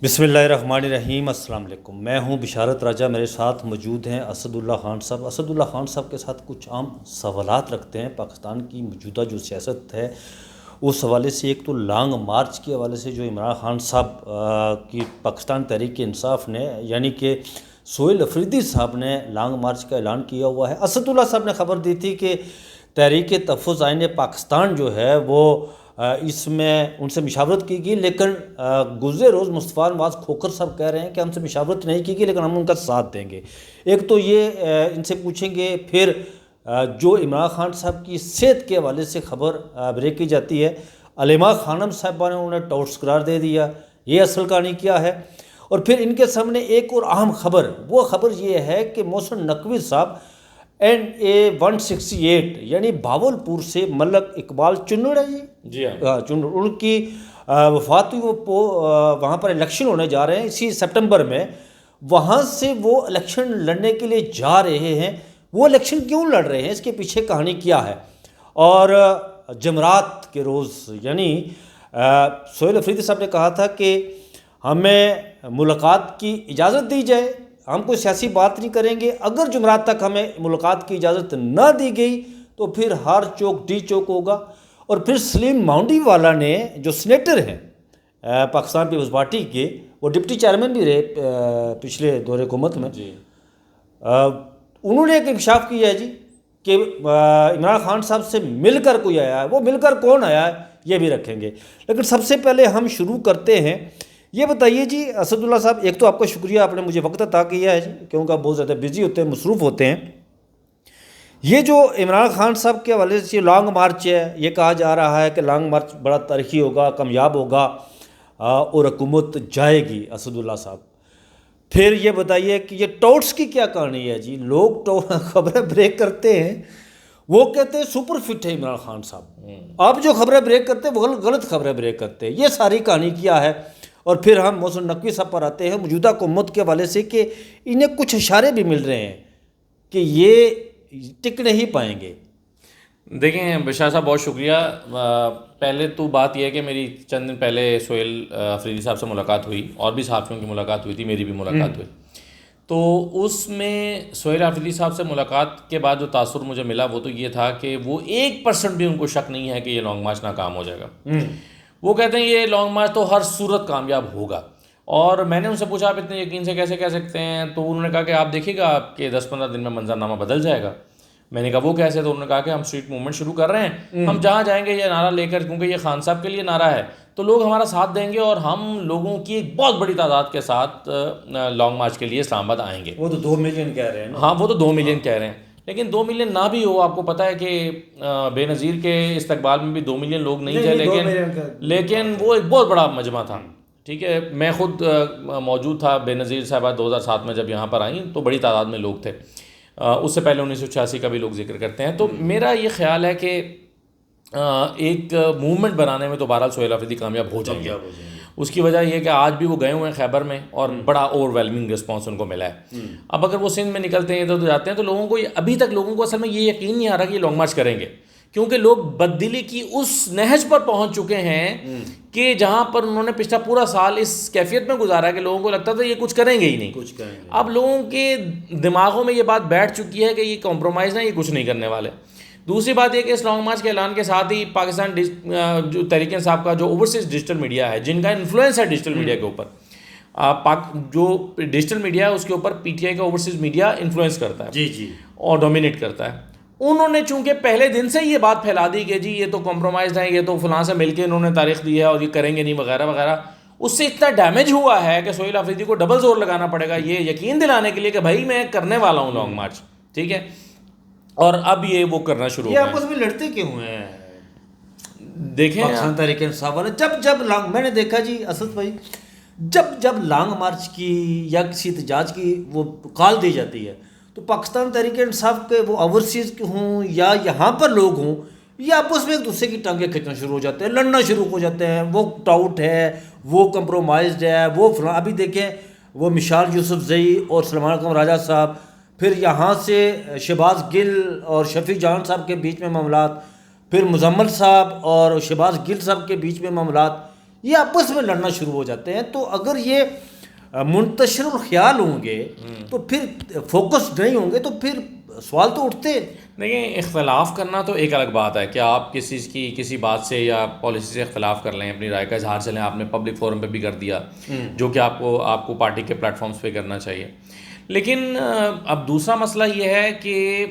بسم اللہ الرحمن الرحیم، السلام علیکم۔ میں ہوں بشارت راجہ، میرے ساتھ موجود ہیں اسد اللہ خان صاحب۔ اسد اللہ خان صاحب کے ساتھ کچھ عام سوالات رکھتے ہیں پاکستان کی موجودہ جو سیاست ہے اس حوالے سے۔ ایک تو لانگ مارچ کے حوالے سے جو عمران خان صاحب کی پاکستان تحریک انصاف نے یعنی کہ سہیل افریدی صاحب نے لانگ مارچ کا اعلان کیا ہوا ہے۔ اسد اللہ صاحب نے خبر دی تھی کہ تحریک تحفظ آئین پاکستان جو ہے وہ اس میں ان سے مشاورت کی گئی، لیکن گزرے روز مصطفیٰ نواز کھوکھر صاحب کہہ رہے ہیں کہ ہم سے مشاورت نہیں کی گئی لیکن ہم ان کا ساتھ دیں گے۔ ایک تو یہ ان سے پوچھیں گے، پھر جو عمران خان صاحب کی صحت کے حوالے سے خبر بریک کی جاتی ہے، علیمہ خانم صاحبہ نے انہیں ٹاؤٹس قرار دے دیا، یہ اصل کہانی کیا ہے؟ اور پھر ان کے سامنے ایک اور اہم خبر، وہ خبر یہ ہے کہ محسن نقوی صاحب NA 168 یعنی بھاولپور سے ملک اقبال چنڑ ہے جی ہاں چنڑ، ان کی وفات ہوئی، وہ وہاں پر الیکشن ہونے جا رہے ہیں اسی سپٹمبر میں، وہاں سے وہ الیکشن لڑنے کے لیے جا رہے ہیں۔ وہ الیکشن کیوں لڑ رہے ہیں، اس کے پیچھے کہانی کیا ہے؟ اور جمعرات کے روز یعنی سہیل افریدی صاحب نے کہا تھا کہ ہمیں ملاقات کی اجازت دی جائے، ہم کوئی سیاسی بات نہیں کریں گے، اگر جمعرات تک ہمیں ملاقات کی اجازت نہ دی گئی تو پھر ہر چوک ڈی چوک ہوگا۔ اور پھر سلیم ماؤنڈی والا نے جو سینیٹر ہیں پاکستان پیپلز پارٹی کے، وہ ڈپٹی چیئرمین بھی رہے پچھلے دور حکومت میں، جی انہوں نے ایک انکشاف کیا ہے جی کہ عمران خان صاحب سے مل کر کوئی آیا ہے۔ وہ مل کر کون آیا ہے یہ بھی رکھیں گے، لیکن سب سے پہلے ہم شروع کرتے ہیں۔ یہ بتائیے جی اسد اللہ صاحب، ایک تو آپ کا شکریہ، آپ نے مجھے وقت عطا کیا ہے جی، کیونکہ آپ بہت زیادہ بزی ہوتے ہیں، مصروف ہوتے ہیں۔ یہ جو عمران خان صاحب کے حوالے سے لانگ مارچ ہے، یہ کہا جا رہا ہے کہ لانگ مارچ بڑا تاریخی ہوگا، کامیاب ہوگا اور حکومت جائے گی۔ اسد اللہ صاحب پھر یہ بتائیے کہ یہ ٹاؤٹس کی کیا کہانی ہے جی؟ لوگ خبریں بریک کرتے ہیں، وہ کہتے ہیں سپر فٹ ہے عمران خان صاحب، آپ جو خبریں بریک کرتے ہیں وہ غلط خبریں بریک کرتے ہیں۔ یہ ساری کہانی کیا ہے؟ اور پھر ہم محسن نقوی صاحب پر آتے ہیں موجودہ حکومت کے حوالے سے کہ انہیں کچھ اشارے بھی مل رہے ہیں کہ یہ ٹک نہیں پائیں گے۔ دیکھیں بشار صاحب، بہت شکریہ۔ پہلے تو بات یہ ہے کہ میری چند دن پہلے سہیل افریدی صاحب سے ملاقات ہوئی، اور بھی صحافیوں کی ملاقات ہوئی تھی، میری بھی ملاقات ہوئی۔ تو اس میں سہیل افریدی صاحب سے ملاقات کے بعد جو تاثر مجھے ملا وہ تو یہ تھا کہ وہ 1% بھی ان کو شک نہیں ہے کہ یہ لانگ مارچ ناکام ہو جائے گا۔ وہ کہتے ہیں یہ لانگ مارچ تو ہر صورت کامیاب ہوگا۔ اور میں نے ان سے پوچھا آپ اتنے یقین سے کیسے کہہ سکتے ہیں؟ تو انہوں نے کہا کہ آپ دیکھیے گا آپ کے 10-15 دن میں منظرنامہ بدل جائے گا۔ میں نے کہا وہ کیسے؟ تو انہوں نے کہا کہ ہم اسٹریٹ موومنٹ شروع کر رہے ہیں، ہم جہاں جائیں گے یہ نعرہ لے کر، کیونکہ یہ خان صاحب کے لیے نعرہ ہے تو لوگ ہمارا ساتھ دیں گے، اور ہم لوگوں کی ایک بہت بڑی تعداد کے ساتھ لانگ مارچ کے لیے اسلام آباد آئیں گے۔ وہ تو 2 ملین کہہ رہے ہیں نا۔ ہاں وہ تو 2 ملین کہہ رہے ہیں، لیکن 2 ملین نہ بھی ہو، آپ کو پتہ ہے کہ بے نظیر کے استقبال میں بھی 2 ملین لوگ نہیں تھے، لیکن وہ ایک بہت بڑا مجمع تھا۔ ٹھیک ہے، میں خود موجود تھا، بے نظیر صاحبہ 2007 میں جب یہاں پر آئیں تو بڑی تعداد میں لوگ تھے، اس سے پہلے 1986 کا بھی لوگ ذکر کرتے ہیں۔ تو میرا یہ خیال ہے کہ ایک موومنٹ بنانے میں تو بہرحال سہیل افریدی کامیاب ہو جائیں گے۔ اس کی وجہ یہ ہے کہ آج بھی وہ گئے ہوئے ہیں خیبر میں، اور بڑا اوور ویلمنگ رسپانس ان کو ملا ہے۔ اب اگر وہ سندھ میں نکلتے ہیں ادھر جاتے ہیں تو لوگوں کو ابھی تک لوگوں کو اصل میں یہ یقین نہیں آ رہا کہ یہ لانگ مارچ کریں گے، کیونکہ لوگ بددلی کی اس نہج پر پہنچ چکے ہیں کہ جہاں پر انہوں نے پچھلا پورا سال اس کیفیت میں گزارا ہے کہ لوگوں کو لگتا تھا یہ کچھ کریں گے ہی نہیں۔ اب لوگوں کے دماغوں میں یہ بات بیٹھ چکی ہے کہ یہ کمپرومائز نہیں، یہ کچھ نہیں کرنے والے۔ دوسری بات یہ کہ اس لانگ مارچ کے اعلان کے ساتھ ہی پاکستان جو تحریک انصاف کا جو اوورسیز ڈیجیٹل میڈیا ہے، جن کا انفلوئنس ہے ڈیجیٹل میڈیا کے اوپر، جو ڈیجیٹل میڈیا ہے اس کے اوپر PTI کا اوورسیز میڈیا انفلوئنس کرتا ہے اور ڈومینیٹ کرتا ہے، انہوں نے چونکہ پہلے دن سے یہ بات پھیلا دی کہ جی یہ تو کمپرومائزڈ ہے، یہ تو فلاں سے مل کے انہوں نے تاریخ دی ہے اور یہ کریں گے نہیں وغیرہ وغیرہ، اس سے اتنا ڈیمیج ہوا ہے کہ سہیل افریدی کو ڈبل زور لگانا پڑے گا یہ یقین دلانے کے لیے کہ بھائی میں کرنے والا ہوں لانگ مارچ، ٹھیک ہے۔ اور اب یہ وہ کرنا شروع ہو یہ گئے۔ آپس میں لڑتے کیوں ہیں دیکھیں پاکستان تحریک انصاف والے؟ جب لانگ، میں نے دیکھا جی اسد بھائی، جب لانگ مارچ کی یا کسی احتجاج کی وہ کال دی جاتی ہے تو پاکستان تحریک انصاف کے وہ اوورسیز ہوں یا یہاں پر لوگ ہوں، یہ آپس میں ایک دوسرے کی ٹانگیں کھینچنا شروع ہو جاتے ہیں، لڑنا شروع ہو جاتے ہیں، وہ ٹاؤٹ ہے، وہ کمپرومائزڈ ہے، وہ فلاں۔ ابھی دیکھیں وہ مشال یوسف زئی اور سلمان اکرم راجہ صاحب، پھر یہاں سے شہباز گل اور شفیع جان صاحب کے بیچ میں معاملات، پھر مزمل صاحب اور شہباز گل صاحب کے بیچ میں معاملات، یہ آپس میں لڑنا شروع ہو جاتے ہیں. تو اگر یہ منتشر الخیال ہوں گے تو پھر فوکس نہیں ہوں گے تو پھر سوال تو اٹھتے ہیں. دیکھیں اختلاف کرنا تو ایک الگ بات ہے کہ آپ کسی بات سے یا پالیسی سے اختلاف کر لیں, اپنی رائے کا اظہار چلیں, آپ نے پبلک فورم پہ بھی کر دیا جو کہ آپ کو پارٹی کے پلیٹ فارمز پہ کرنا چاہیے. لیکن اب دوسرا مسئلہ یہ ہے کہ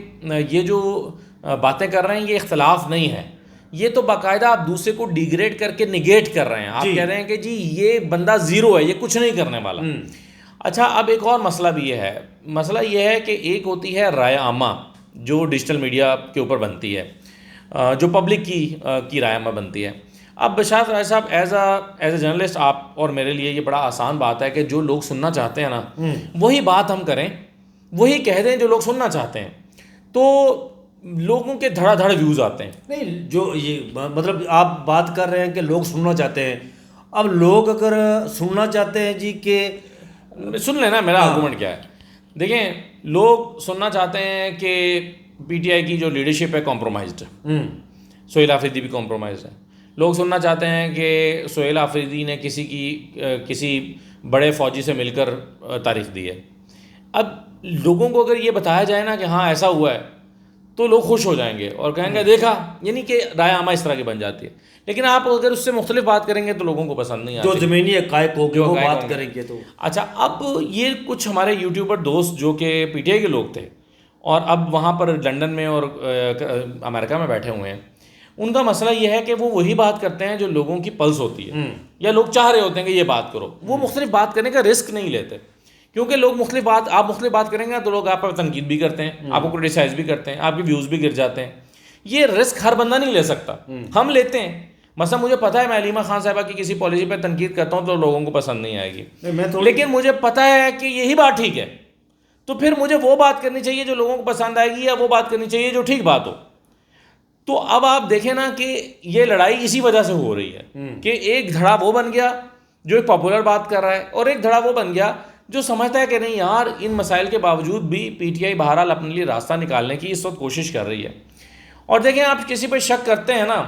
یہ جو باتیں کر رہے ہیں یہ اختلاف نہیں ہے, یہ تو باقاعدہ آپ دوسرے کو ڈیگریڈ کر کے نگیٹ کر رہے ہیں. آپ کہہ رہے ہیں کہ جی یہ بندہ زیرو ہے, یہ کچھ نہیں کرنے والا. اچھا اب ایک اور مسئلہ بھی یہ ہے, مسئلہ یہ ہے کہ ایک ہوتی ہے رائے عامہ جو ڈیجیٹل میڈیا کے اوپر بنتی ہے, جو پبلک کی رائے عامہ بنتی ہے. اب بشارت راجہ صاحب ایز اے جرنلسٹ آپ اور میرے لیے یہ بڑا آسان بات ہے کہ جو لوگ سننا چاہتے ہیں نا وہی بات ہم کریں, وہی کہہ دیں جو لوگ سننا چاہتے ہیں, تو لوگوں کے دھڑا دھڑ ویوز آتے ہیں. نہیں جو یہ مطلب آپ بات کر رہے ہیں کہ لوگ سننا چاہتے ہیں, اب لوگ اگر سننا چاہتے ہیں جی کہ سن لینا میرا آرگومنٹ کیا ہے. دیکھیں لوگ سننا چاہتے ہیں کہ پی ٹی آئی کی جو لیڈرشپ ہے کمپرومائزڈ ہے, سہیل آفریدی بھی کمپرومائزڈ ہے. لوگ سننا چاہتے ہیں کہ سہیل آفریدی نے کسی بڑے فوجی سے مل کر تاریخ دی ہے. اب لوگوں کو اگر یہ بتایا جائے نا کہ ہاں ایسا ہوا ہے تو لوگ خوش ہو جائیں گے اور کہیں گے دیکھا, یعنی کہ رائے عامہ اس طرح کی بن جاتی ہے. لیکن آپ اگر اس سے مختلف بات کریں گے تو لوگوں کو پسند نہیں آتی, جو زمینی حقائق ہوگی وہ بات کریں گے تو. اچھا اب یہ کچھ ہمارے یوٹیوبر دوست جو کہ پی ٹی آئی کے لوگ تھے اور اب وہاں پر لنڈن میں اور امریکہ میں بیٹھے ہوئے ہیں, ان کا مسئلہ یہ ہے کہ وہ وہی بات کرتے ہیں جو لوگوں کی پلس ہوتی ہے یا لوگ چاہ رہے ہوتے ہیں کہ یہ بات کرو. وہ مختلف بات کرنے کا رسک نہیں لیتے کیونکہ لوگ آپ مختلف بات کریں گے تو لوگ آپ پر تنقید بھی کرتے ہیں, آپ کو کرٹیسائز بھی کرتے ہیں, آپ کے ویوز بھی گر جاتے ہیں. یہ رسک ہر بندہ نہیں لے سکتا, ہم لیتے ہیں. مثلا مجھے پتہ ہے میں علیمہ خان صاحبہ کی کسی پالیسی پہ تنقید کرتا ہوں تو لوگوں کو پسند نہیں آئے گی, لیکن مجھے پتہ ہے کہ یہی بات ٹھیک ہے, تو پھر مجھے وہ بات کرنی چاہیے جو لوگوں کو پسند آئے گی یا وہ بات کرنی چاہیے جو ٹھیک بات ہو. تو اب آپ دیکھیں نا کہ یہ لڑائی اسی وجہ سے ہو رہی ہے کہ ایک دھڑا وہ بن گیا جو ایک پاپولر بات کر رہا ہے اور ایک دھڑا وہ بن گیا جو سمجھتا ہے کہ نہیں یار ان مسائل کے باوجود بھی پی ٹی آئی بہرحال اپنے لیے راستہ نکالنے کی اس وقت کوشش کر رہی ہے. اور دیکھیں آپ کسی پہ شک کرتے ہیں نا,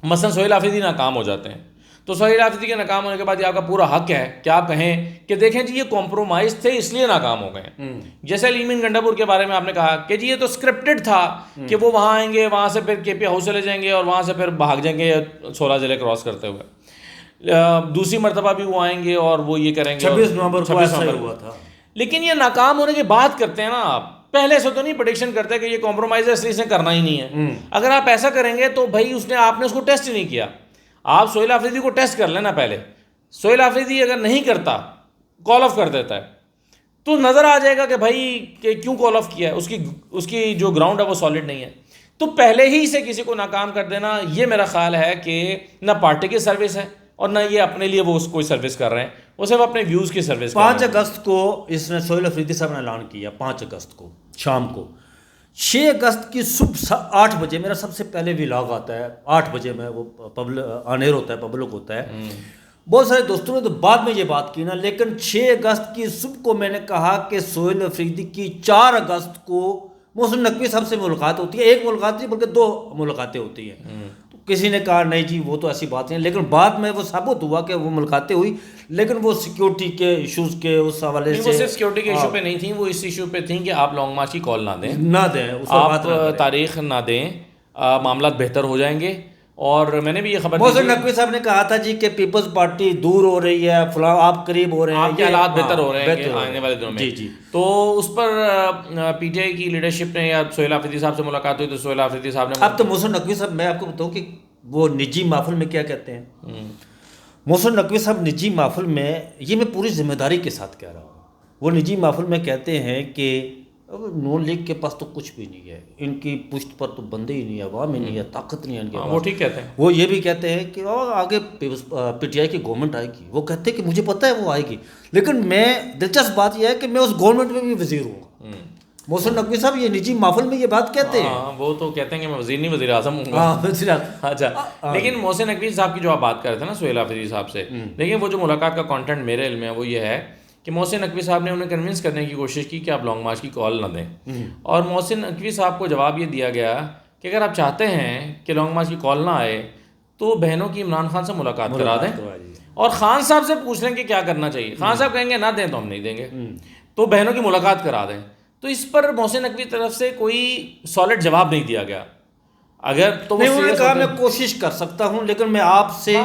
مثلا سہیل آفریدی ناکام ہو جاتے ہیں تو سہیل آفریدی کے ناکام ہونے کے بعد یہ آپ کا پورا حق ہے کہ آپ کہیں کہ دیکھیں جی یہ کمپرومائز تھے اس لیے ناکام ہو گئے. جیسے علیمین گنڈاپور کے بارے میں آپ نے کہا کہ جی یہ تو سکرپٹڈ تھا کہ وہ وہاں آئیں گے, وہاں سے پھر کے پی ہاؤس چلے جائیں گے اور وہاں سے پھر بھاگ جائیں گے 16 ضلع کراس کرتے ہوئے. دوسری مرتبہ بھی وہ آئیں گے اور وہ یہ کریں گے 26 نومبر کو ایسا ہی ہوا تھا. لیکن یہ ناکام ہونے کی بات کرتے ہیں نا, آپ پہلے سے تو نہیں پریڈکشن کرتے کہ یہ کمپرومائز ہے اس لیے اس نے کرنا ہی نہیں ہے. اگر آپ ایسا کریں گے تو بھائی آپ نے اس کو ٹیسٹ نہیں کیا. آپ سہیل آفریدی کو ٹیسٹ کر لینا پہلے. سہیل آفریدی اگر نہیں کرتا, کال آف کر دیتا ہے, تو نظر آ جائے گا کہ بھائی کہ کیوں کال آف کیا ہے, اس کی جو گراؤنڈ ہے وہ سالڈ نہیں ہے. تو پہلے ہی سے کسی کو ناکام کر دینا یہ میرا خیال ہے کہ نہ پارٹی کی سروس ہے اور نہ یہ اپنے لیے وہ کوئی سروس کر رہے ہیں, وہ صرف اپنے ویوز کی سروس کر رہے ہیں. 5 اگست کو اس نے سہیل آفریدی صاحب نے اعلان کیا, 5 اگست کو شام کو. 6 اگست کی صبح 8 بجے میرا سب سے پہلے ولاگ آتا ہے, 8 بجے میں وہ آن ایئر ہوتا ہے, پبلک ہوتا ہے. بہت سارے دوستوں نے تو بعد میں یہ بات کی نا, لیکن 6 اگست کی صبح کو میں نے کہا کہ سہیل آفریدی کی 4 اگست کو محسن نقوی صاحب سے ملاقات ہوتی ہے. ایک ملاقات نہیں بلکہ 2 ملاقاتیں ہوتی ہیں. تو کسی نے کہا نہیں جی وہ تو ایسی بات نہیں, لیکن بعد میں وہ ثابت ہوا کہ وہ ملاقاتیں ہوئی, لیکن وہ سیکیورٹی کے ایشوز کے اس حوالے سے. وہ صرف سیکیورٹی کے ایشو پہ نہیں تھیں, وہ اس ایشو پہ تھیں کہ آپ لانگ مارچ کی کال نہ دیں, آپ تاریخ نہ دیں, معاملات بہتر ہو جائیں گے. اور میں نے بھی یہ خبر محسن نقوی صاحب نے کہا تھا جی کہ پیپلز پارٹی دور ہو رہی ہے, فلاں آپ قریب ہو رہے ہیں, آپ کے حالات بہتر ہو رہے ہیں آنے والے دنوں میں. تو اس پر پی ٹی آئی کی لیڈرشپ نے یا سہیل آفریدی صاحب سے ملاقات ہوئی تو سہیل آفریدی صاحب نے, اب تو محسن نقوی صاحب میں آپ کو بتاؤں کہ وہ نجی محفل میں کیا کہتے ہیں. محسن نقوی صاحب نجی محفل میں, یہ میں پوری ذمہ داری کے ساتھ کہہ رہا ہوں, وہ نجی محفل میں کہتے ہیں کہ نون لیگ کے پاس تو کچھ بھی نہیں ہے, ان کی پشت پر تو بندے ہی نہیں ہے, عوام ہی نہیں ہے, طاقت نہیں ہے ان کے پاس. وہ ٹھیک کہتے ہیں. وہ یہ بھی کہتے ہیں کہ آگے پی ٹی آئی کی گورنمنٹ آئے گی. وہ کہتے ہیں کہ مجھے پتہ ہے وہ آئے گی, لیکن میں دلچسپ بات یہ ہے کہ میں اس گورنمنٹ میں بھی وزیر ہوں گا. محسن نقوی صاحب یہ نجی محفل میں یہ بات کہتے ہیں. وہ تو کہتے ہیں کہ میں وزیر نہیں وزیر اعظم ہوں گا. اچھا, لیکن محسن نقوی صاحب کی جو آپ بات کر رہے تھے نا سہیل آفریدی صاحب سے, دیکھیں وہ جو ملاقات کا کانٹینٹ میرے علم میں وہ یہ ہے کہ محسن نقوی صاحب نے انہیں کنونس کرنے کی کوشش کی کہ آپ لانگ مارچ کی کال نہ دیں, اور محسن نقوی صاحب کو جواب یہ دیا گیا کہ اگر آپ چاہتے ہیں کہ لانگ مارچ کی کال نہ آئے تو بہنوں کی عمران خان سے ملاقات کرا دیں اور خان صاحب سے پوچھ لیں کہ کیا کرنا چاہیے. خان صاحب کہیں گے نہ دیں تو ہم نہیں دیں گے, تو بہنوں کی ملاقات کرا دیں. تو اس پر محسن نقوی کی طرف سے کوئی سالڈ جواب نہیں دیا گیا. اگر تو نہیں, انہوں نے کہا میں کوشش کر سکتا ہوں لیکن میں آپ سے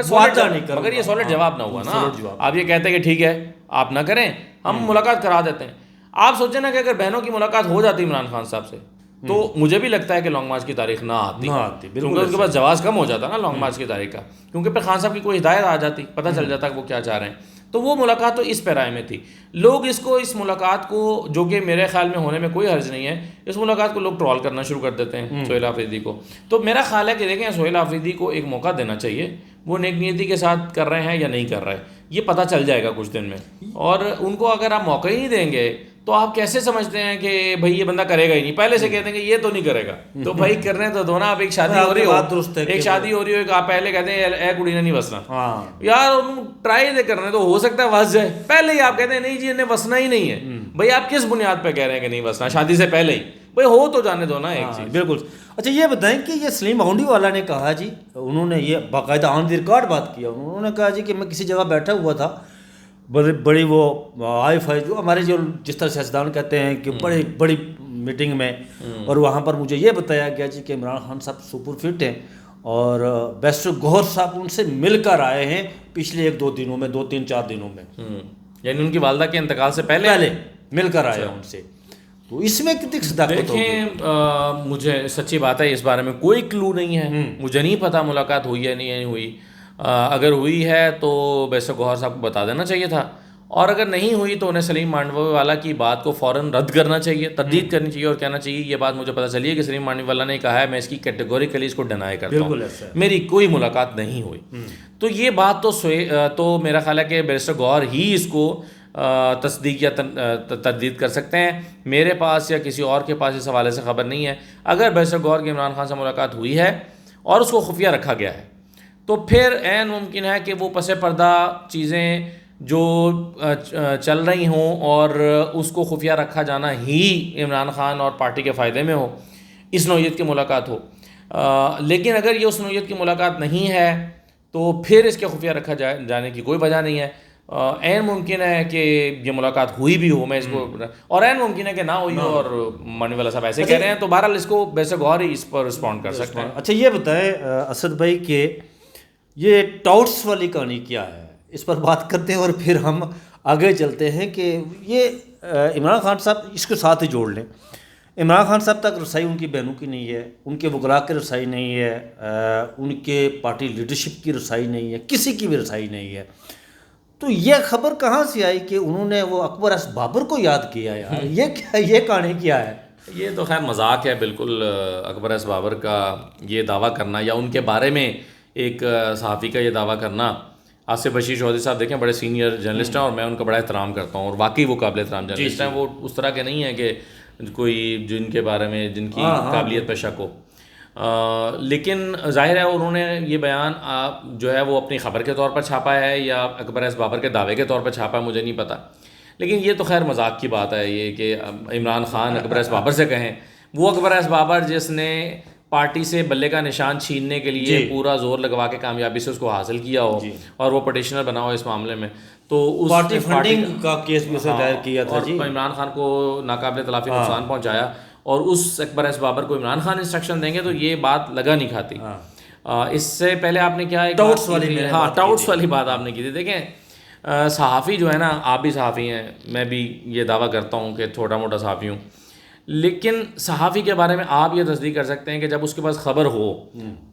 وعدہ نہیں کروں. مگر یہ سالڈ جواب نہ ہوا نا. آپ یہ کہتے ہیں کہ ٹھیک ہے آپ نہ کریں, ہم ملاقات کرا دیتے ہیں. آپ سوچیں نا کہ اگر بہنوں کی ملاقات ہو جاتی عمران خان صاحب سے تو مجھے بھی لگتا ہے کہ لانگ مارچ کی تاریخ نہ آتی, کیونکہ ان کے پاس جواز کم ہو جاتا نا لانگ مارچ کی تاریخ کا, کیونکہ پھر خان صاحب کی کوئی ہدایت آ جاتی, پتہ چل جاتا کہ وہ کیا چاہ رہے ہیں. تو وہ ملاقات تو اس پیرائے میں تھی. لوگ اس ملاقات کو, جو کہ میرے خیال میں ہونے میں کوئی حرج نہیں ہے, اس ملاقات کو لوگ ٹرول کرنا شروع کر دیتے ہیں سہیل آفریدی کو. تو میرا خیال ہے کہ دیکھیں سہیل آفریدی کو ایک موقع دینا چاہیے, وہ نیک نیتی کے ساتھ کر رہے ہیں یا نہیں کر رہے, یہ پتہ چل جائے گا کچھ دن میں. اور ان کو اگر آپ موقع ہی نہیں دیں گے تو آپ کیسے سمجھتے ہیں کہ بھائی یہ بندہ کرے گا ہی نہیں, پہلے سے کہتے ہیں کہ یہ تو نہیں کرے گا, تو بھائی کرنے تو دو نا. آپ ایک شادی ہو رہی ہو, ایک شادی ہو رہی ہو, آپ پہلے کہتے ہیں اے کڑی نے نہیں وسنا یار, ٹرائی دے کرنے تو ہو سکتا ہے وس جائے. پہلے ہی آپ کہتے ہیں نہیں جی انہیں وسنا ہی نہیں ہے. بھائی آپ کس بنیاد پہ کہہ رہے ہیں کہ نہیں وسنا, شادی سے پہلے ہی بھائی ہو تو جانے دو نا ایک چیز. بالکل. اچھا یہ بتائیں کہ یہ سلیم ہونڈی والا نے کہا جی, انہوں نے یہ باقاعدہ آن دی ریکارڈ بات کیا, انہوں نے کہا جی کہ میں کسی جگہ بیٹھا ہوا تھا, بڑی وہ ہائی فائی جو ہمارے جو جس طرح سیاستدان کہتے ہیں کہ بڑی بڑی میٹنگ میں, اور وہاں پر مجھے یہ بتایا گیا جی کہ عمران خان صاحب سپر فٹ ہیں اور بیسٹر گوہر صاحب ان سے مل کر آئے ہیں پچھلے 1-2 دنوں میں, 2-3-4 دنوں میں, یعنی ان کی والدہ کے انتقال سے پہلے مل کر آئے ان سے. تو اس میں کتنی صداقت ہوگی؟ دیکھیں مجھے سچی بات ہے اس بارے میں کوئی کلو نہیں ہے, مجھے نہیں پتا ملاقات ہوئی ہے نہیں ہوئی. اگر ہوئی ہے تو بیسٹر گوہر صاحب کو بتا دینا چاہیے تھا, اور اگر نہیں ہوئی تو انہیں سلیم مانڈوی والا کی بات کو فوراً رد کرنا چاہیے, تردید کرنی چاہیے اور کہنا چاہیے یہ بات مجھے پتہ چلی ہے کہ سلیم مانڈوی والا نے کہا ہے, میں اس کی کیٹیگوریکلی اس کو ڈینائی کرتا ہوں, میری کوئی ملاقات نہیں ہوئی. تو یہ بات تو میرا خیال ہے کہ بیسٹر گوہر ہی اس کو تصدیق یا تردید کر سکتے ہیں. میرے پاس یا کسی اور کے پاس اس حوالے سے خبر نہیں ہے. اگر بیسٹر گوہر کی عمران خان سے ملاقات ہوئی ہے اور اس کو خفیہ رکھا گیا ہے تو پھر عین ممکن ہے کہ وہ پس پردہ چیزیں جو چل رہی ہوں اور اس کو خفیہ رکھا جانا ہی عمران خان اور پارٹی کے فائدے میں ہو, اس نوعیت کی ملاقات ہو. لیکن اگر یہ اس نوعیت کی ملاقات نہیں ہے تو پھر اس کے خفیہ رکھا جانے کی کوئی وجہ نہیں ہے. عین ممکن ہے کہ یہ ملاقات ہوئی بھی ہو, میں اس کو, اور عین ممکن ہے کہ نہ ہوئی ہو اور مانوی والا صاحب ایسے کہہ رہے ہیں, تو بہرحال اس کو بیسٹر گوہر ہی اس پر رسپونڈ کر سکتے ہیں. اچھا یہ بتائیں اسد بھائی کہ یہ ٹاؤٹس والی کہانی کیا ہے, اس پر بات کرتے ہیں اور پھر ہم آگے چلتے ہیں کہ یہ عمران خان صاحب اس کے ساتھ ہی جوڑ لیں. عمران خان صاحب تک رسائی ان کی بہنوں کی نہیں ہے, ان کے وکلاء کی رسائی نہیں ہے, ان کے پارٹی لیڈرشپ کی رسائی نہیں ہے, کسی کی بھی رسائی نہیں ہے. تو یہ خبر کہاں سے آئی کہ انہوں نے وہ اکبر ایس بابر کو یاد کیا یار, یہ کہانی کیا ہے؟ یہ تو خیر مذاق ہے بالکل. اکبر ایس بابر کا یہ دعویٰ کرنا یا ان کے بارے میں ایک صحافی کا یہ دعویٰ کرنا, آصف بشیر چودھری صاحب دیکھیں بڑے سینئر جرنلسٹ ہیں اور میں ان کا بڑا احترام کرتا ہوں, اور واقعی وہ قابل احترام جرنلسٹ ہیں. وہ اس طرح کے نہیں ہیں کہ کوئی جن کے بارے میں جن کی قابلیت پہ شک ہو. لیکن ظاہر ہے انہوں نے یہ بیان جو ہے وہ اپنی خبر کے طور پر چھاپا ہے یا اکبر ایس بابر کے دعوے کے طور پر چھاپا ہے, مجھے نہیں پتہ. لیکن یہ تو خیر مذاق کی بات ہے یہ کہ عمران خان اکبر ایس بابر سے کہیں, وہ اکبر ایس بابر جس نے پارٹی سے بلے کا نشان چھیننے کے لیے پورا زور لگوا کے کامیابی سے اس کو حاصل کیا ہو اور وہ پٹیشنر بنا ہو اس معاملے میں, تو اس پارٹی فنڈنگ کا کیس بھی اسے دائر کیا تھا اور عمران خان کو ناقابل تلافی نقصان پہنچایا, اور اس اکبر ایس بابر کو عمران خان انسٹرکشن دیں گے تو یہ بات لگا نہیں کھاتی. اس سے پہلے آپ نے کیا ٹاؤٹس والی بات آپ نے کی تھی. دیکھیں صحافی جو ہے نا, آپ بھی صحافی ہیں, میں بھی یہ دعویٰ کرتا ہوں کہ چھوٹا موٹا صحافی ہوں, لیکن صحافی کے بارے میں آپ یہ تصدیق کر سکتے ہیں کہ جب اس کے پاس خبر ہو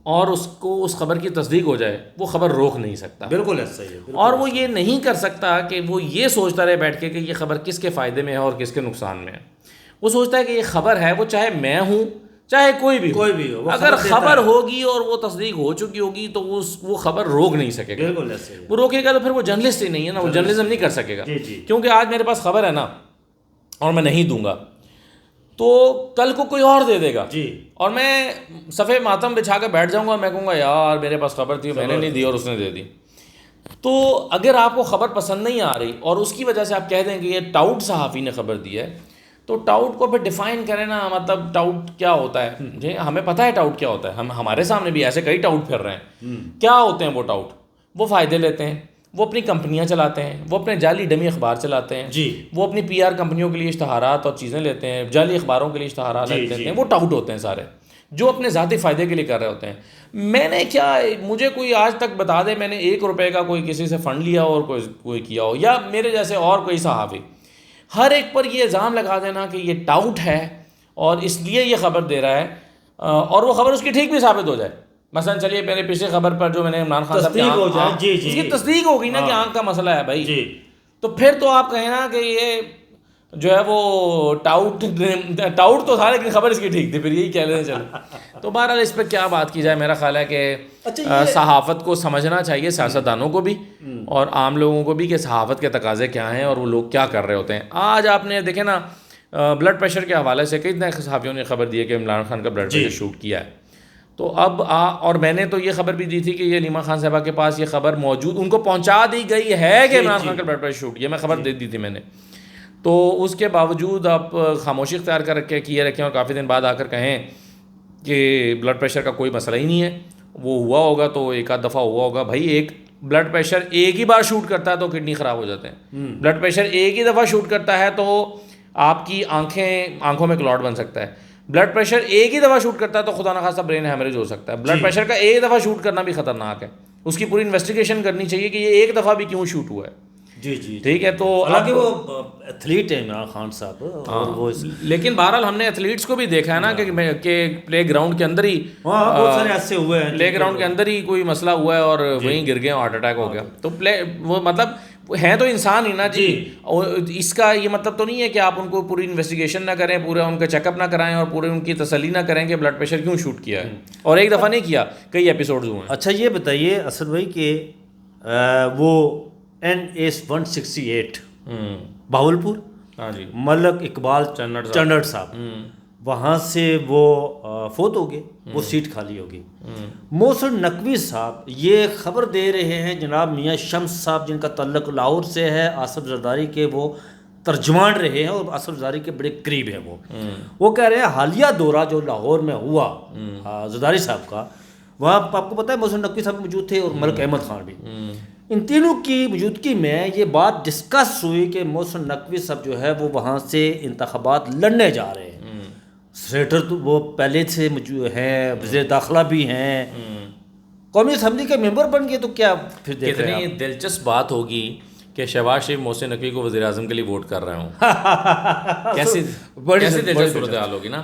اور اس کو اس خبر کی تصدیق ہو جائے, وہ خبر روک نہیں سکتا. بالکل ایسا ہی ہے. اور وہ یہ نہیں کر سکتا کہ وہ یہ سوچتا رہے بیٹھ کے کہ یہ خبر کس کے فائدے میں ہے اور کس کے نقصان میں ہے. وہ سوچتا ہے کہ یہ خبر ہے, وہ چاہے میں ہوں چاہے کوئی بھی ہو, اگر خبر ہوگی اور وہ تصدیق ہو چکی ہوگی تو وہ خبر روک نہیں سکے گا. وہ روکے گا تو پھر وہ جرنلسٹ ہی نہیں ہے نا, وہ جرنلزم نہیں کر سکے گا. کیونکہ آج میرے پاس خبر ہے نا اور میں نہیں دوں گا تو کل کو کوئی اور دے دے گا, اور میں صفحے ماتم بچھا کے بیٹھ جاؤں گا, میں کہوں گا یار میرے پاس خبر تھی, میں نے نہیں دی اور اس نے دے دی. تو اگر آپ کو خبر پسند نہیں آ رہی اور اس کی وجہ سے آپ کہہ دیں کہ یہ ٹاؤٹ صحافی نے خبر دی ہے, تو ٹاؤٹ کو پھر ڈیفائن کریں نا, مطلب ٹاؤٹ کیا ہوتا ہے. جی ہمیں پتہ ہے ٹاؤٹ کیا ہوتا ہے, ہمارے سامنے بھی ایسے کئی ٹاؤٹ پھر رہے ہیں. کیا ہوتے ہیں وہ ٹاؤٹ؟ وہ فائدے لیتے ہیں, وہ اپنی کمپنیاں چلاتے ہیں, وہ اپنے جعلی ڈمی اخبار چلاتے ہیں, وہ اپنی پی آر کمپنیوں کے لیے اشتہارات اور چیزیں لیتے ہیں, جعلی اخباروں کے لیے اشتہارات لیتے ہیں. وہ ٹاؤٹ ہوتے ہیں سارے, جو اپنے ذاتی فائدے کے لیے کر رہے ہوتے ہیں. میں نے کیا, مجھے کوئی آج تک بتا دے میں نے 1 روپے کا کوئی کسی سے فنڈ لیا اور کوئی کیا ہو, یا میرے جیسے اور کوئی صحافی, ہر ایک پر یہ الزام لگا دینا کہ یہ ٹاؤٹ ہے اور اس لیے یہ خبر دے رہا ہے, اور وہ خبر اس کی ٹھیک بھی ثابت ہو جائے. مثلا چلیے میرے پچھلی خبر پر جو میں نے عمران خان صاحب کی اس کی تصدیق ہو گئی نا کہ آنکھ کا مسئلہ ہے بھائی, تو پھر تو آپ کہیں نا کہ یہ جو ہے وہ ٹاؤٹ تو تھا لیکن خبر اس کی ٹھیک تھی, پھر یہی کہہ لیتے چلو. تو بہرحال اس پہ کیا بات کی جائے, میرا خیال ہے کہ صحافت کو سمجھنا چاہیے, سیاستدانوں کو بھی اور عام لوگوں کو بھی, کہ صحافت کے تقاضے کیا ہیں اور وہ لوگ کیا کر رہے ہوتے ہیں. آج آپ نے دیکھیں نا بلڈ پریشر کے حوالے سے کئی صحافیوں نے خبر دی ہے کہ عمران خان کا بلڈ پریشر شوٹ کیا ہے. تو اب اور میں نے تو یہ خبر بھی دی تھی کہ یہ نیما خان صاحبہ کے پاس یہ خبر موجود, ان کو پہنچا دی گئی ہے کہ عمران خان کا بلڈ پریشر شوٹ کیا, میں خبر دے دی تھی میں نے. تو اس کے باوجود آپ خاموشی اختیار کر کے کیے رکھیں اور کافی دن بعد آ کر کہیں کہ بلڈ پریشر کا کوئی مسئلہ ہی نہیں ہے, وہ ہوا ہوگا تو ایک آدھ دفعہ ہوا ہوگا. بھائی ایک بلڈ پریشر ایک ہی بار شوٹ کرتا ہے تو کڈنی خراب ہو جاتے ہیں. بلڈ پریشر ایک ہی دفعہ شوٹ کرتا ہے تو آپ کی آنکھوں میں کلاٹ بن سکتا ہے. بلڈ پریشر ایک ہی دفعہ شوٹ کرتا ہے تو خدا نخواستہ برین ہیمریج ہو سکتا ہے. بلڈ پریشر کا ایک دفعہ شوٹ کرنا بھی خطرناک ہے, اس کی پوری انویسٹیگیشن کرنی چاہیے کہ یہ ایک دفعہ بھی کیوں شوٹ ہوا ہے. ٹھیک ہے, تو حالانکہ وہ ایتھلیٹ ہیں عمران خان صاحب, اور وہ لیکن بہرحال ہم نے ایتھلیٹس کو بھی دیکھا ہے نا کہ پلے گراؤنڈ کے اندر ہی بہت سارے ایسے ہوئے ہیں, پلے گراؤنڈ کے اندر ہی کوئی مسئلہ ہوا ہے اور وہیں گر گئے, ہارٹ اٹیک ہو گیا. تو وہ مطلب ہیں تو انسان ہی نا جی. اس کا یہ مطلب تو نہیں ہے کہ آپ ان کو پوری انویسٹیگیشن نہ کریں, پورا ان کا چیک اپ نہ کرائیں اور پورے ان کی تسلی نہ کریں کہ بلڈ پریشر کیوں شوٹ کیا ہے, اور ایک دفعہ نہیں کیا, کئی ایپیسوڈز ہوئے ہیں. اچھا یہ بتائیے اسد بھائی کہ وہ NS-168 بہاولپور, ملک اقبال چنڈر صاحب, وہاں سے وہ فوت ہو گئے, وہ سیٹ خالی ہوگی. محسن نقوی صاحب یہ خبر دے رہے ہیں, جناب میاں شمس صاحب جن کا تعلق لاہور سے ہے, آصف زرداری کے وہ ترجمان رہے ہیں اور آصف زرداری کے بڑے قریب ہیں. وہ کہہ رہے ہیں حالیہ دورہ جو لاہور میں ہوا زرداری صاحب کا, وہاں آپ کو پتہ ہے محسن نقوی صاحب موجود تھے اور ملک احمد خان بھی. ان تینوں کی موجودگی میں یہ بات ڈسکس ہوئی کہ محسن نقوی صاحب جو ہے وہ وہاں سے انتخابات لڑنے جا رہے ہیں. سینیٹر تو وہ پہلے سے موجود ہیں, وزیر داخلہ بھی ہیں, قومی اسمبلی کے ممبر بن گئے. تو کیا پھر دیکھ رہے ہیں, کتنی دلچسپ بات ہوگی کہ شہباز شریف محسن نقوی کو وزیر اعظم کے لیے ووٹ کر رہے ہوں. کیسی دلچسپ صورتحال ہوگی نا.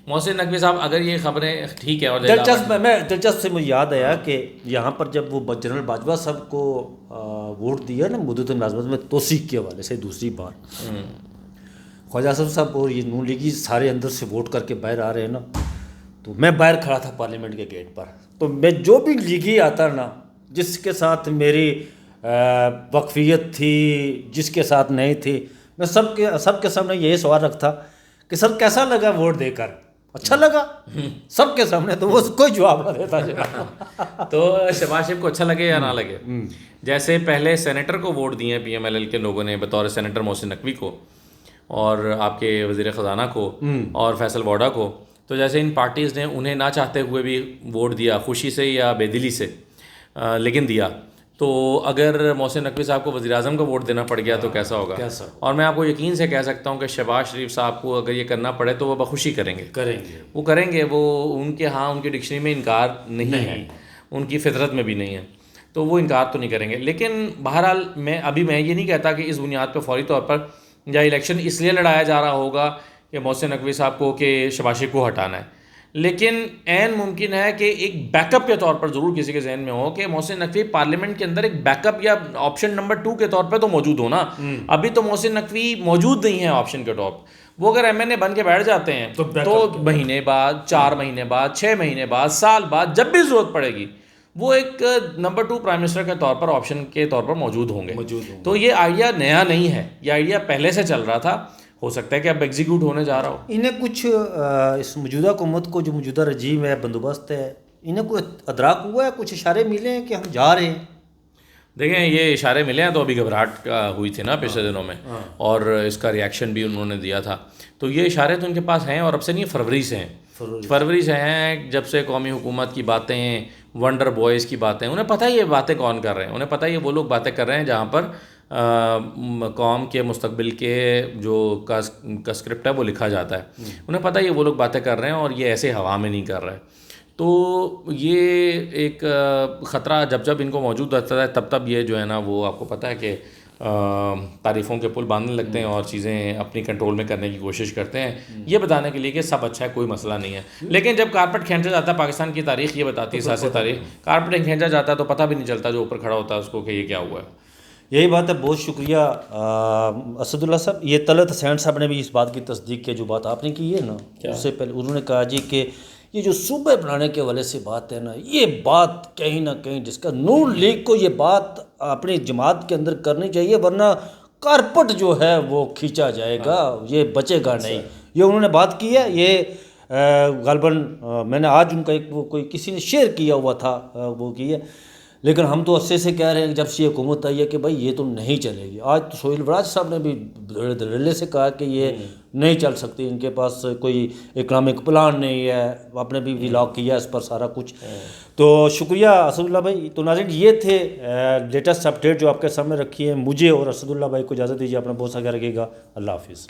محسن نقوی صاحب اگر یہ خبریں ٹھیک ہے, اور دلچسپ سے مجھے یاد آیا کہ یہاں پر جب وہ جنرل باجوہ صاحب کو ووٹ دیا نا مدت ملازمت میں توثیق کے حوالے سے دوسری بار, خواجہ صاحب اور یہ نون لیگی سارے اندر سے ووٹ کر کے باہر آ رہے ہیں نا, تو میں باہر کھڑا تھا پارلیمنٹ کے گیٹ پر. تو میں جو بھی لیگی آتا نا, جس کے ساتھ میری وقفیت تھی, جس کے ساتھ نہیں تھی, میں سب کے سامنے یہی سوال رکھتا کہ سر کیسا لگا ووٹ دے کر, اچھا لگا سب کے سامنے. تو وہ کوئی جواب نہ دیتا. تو شہباز شریف کو اچھا لگے یا نہ لگے, جیسے پہلے سینیٹر کو ووٹ دیے ہیں PMLL کے لوگوں نے بطور سینیٹر محسن نقوی کو, اور آپ کے وزیر خزانہ کو اور فیصل ووڈا کو, تو جیسے ان پارٹیز نے انہیں نہ چاہتے ہوئے بھی ووٹ دیا, خوشی سے یا بے دلی سے, لیکن دیا. تو اگر محسن نقوی صاحب کو وزیر اعظم کا ووٹ دینا پڑ گیا تو کیسا ہوگا. اور میں آپ کو یقین سے کہہ سکتا ہوں کہ شہباز شریف صاحب کو اگر یہ کرنا پڑے تو وہ بخوشی کریں گے. وہ کریں گے, وہ ان کے ان کی ڈکشنری میں انکار نہیں ہے, ان کی فطرت میں بھی نہیں ہے, تو وہ انکار تو نہیں کریں گے. لیکن بہرحال میں یہ نہیں کہتا کہ اس بنیاد پہ فوری طور پر یا الیکشن اس لیے لڑایا جا رہا ہوگا کہ محسن نقوی صاحب کو کہ شہباز شریف کو ہٹانا ہے. لیکن عین ممکن ہے کہ ایک بیک اپ کے طور پر ضرور کسی کے ذہن میں ہو کہ محسن نقوی پارلیمنٹ کے اندر ایک بیک اپ یا آپشن نمبر 2 کے طور پہ تو موجود ہو نا. ابھی تو محسن نقوی موجود نہیں ہے آپشن کے ٹاپ. وہ اگر MNA بن کے بیٹھ جاتے ہیں تو مہینے بعد, 4 مہینے بعد, 6 مہینے بعد, سال بعد, جب بھی ضرورت پڑے گی وہ ایک نمبر 2 پرائم منسٹر کے طور پر آپشن کے طور پر موجود ہوں گے. تو یہ آئیڈیا نیا نہیں ہے, یہ آئیڈیا پہلے سے چل رہا تھا. ہو سکتا ہے کہ اب ایگزیکیوٹ ہونے جا رہا ہو. انہیں کچھ اس موجودہ حکومت کو جو موجودہ رجیم ہے, بندوبست ہے, انہیں کوئی ادراک ہوا ہے, کچھ اشارے ملے ہیں کہ ہم جا رہے ہیں؟ دیکھیں یہ اشارے ملے ہیں تو ابھی گھبراہٹ ہوئی تھی نا پچھلے دنوں میں، اور اس کا ریئیکشن بھی انہوں نے دیا تھا، تو یہ اشارے تو ان کے پاس ہیں، اور اب سے نہیں، فروری سے ہیں، فروری سے ہیں، جب سے قومی حکومت کی باتیں، ونڈر بوائز کی باتیں، انہیں پتہ ہے یہ باتیں کون کر رہے ہیں، انہیں پتہ ہے یہ وہ لوگ باتیں کر رہے ہیں جہاں پر قوم کے مستقبل کے جو کا اسکرپٹ ہے وہ لکھا جاتا ہے، انہیں پتہ ہے یہ وہ لوگ باتیں کر رہے ہیں، اور یہ ایسے ہوا میں نہیں کر رہے. تو یہ ایک خطرہ جب جب ان کو موجود رہتا ہے تب یہ جو ہے نا وہ آپ کو پتہ ہے کہ تعریفوں کے پل باندھنے لگتے ہیں اور چیزیں اپنی کنٹرول میں کرنے کی کوشش کرتے ہیں، یہ بتانے کے لیے کہ سب اچھا ہے، کوئی مسئلہ نہیں ہے. لیکن جب کارپٹ کھینچا جاتا ہے، پاکستان کی تاریخ یہ بتاتی ہے، سیاسی تاریخ، کارپٹ کھینچا جاتا ہے تو پتہ بھی نہیں چلتا جو اوپر کھڑا ہوتا ہے اس کو کہ یہ کیا ہوا ہے. یہی بات ہے. بہت شکریہ اسد اللہ صاحب. یہ طلعت حسین صاحب نے بھی اس بات کی تصدیق کی جو بات آپ نے کی ہے نا، اس سے پہلے انہوں نے کہا جی کہ یہ جو صوبے بنانے کے حوالے سے بات ہے نا، یہ بات کہیں نہ کہیں جس کا نون لیگ کو یہ بات اپنی جماعت کے اندر کرنی چاہیے، ورنہ کارپٹ جو ہے وہ کھینچا جائے گا، یہ بچے گا نہیں. یہ انہوں نے بات کی ہے. یہ غالباً میں نے آج ان کا ایک وہ کوئی کسی نے شیئر کیا ہوا تھا وہ کی ہے، لیکن ہم تو عرصے سے کہہ رہے ہیں کہ جب سے یہ حکومت آئی ہے کہ بھائی یہ تو نہیں چلے گی. آج تو سہیل وراج صاحب نے بھی دھڑلے سے کہا کہ یہ نہیں چل سکتی، ان کے پاس کوئی اکنامک پلان نہیں ہے، آپ نے بھی ولاگ کیا اس پر سارا کچھ. تو شکریہ اسد اللہ بھائی. تو ناظرین یہ تھے لیٹسٹ اپڈیٹ جو آپ کے سامنے رکھی ہے. مجھے اور اسد اللہ بھائی کو اجازت دیجیے، اپنا بہت سا خیال رکھیے گا. اللہ حافظ.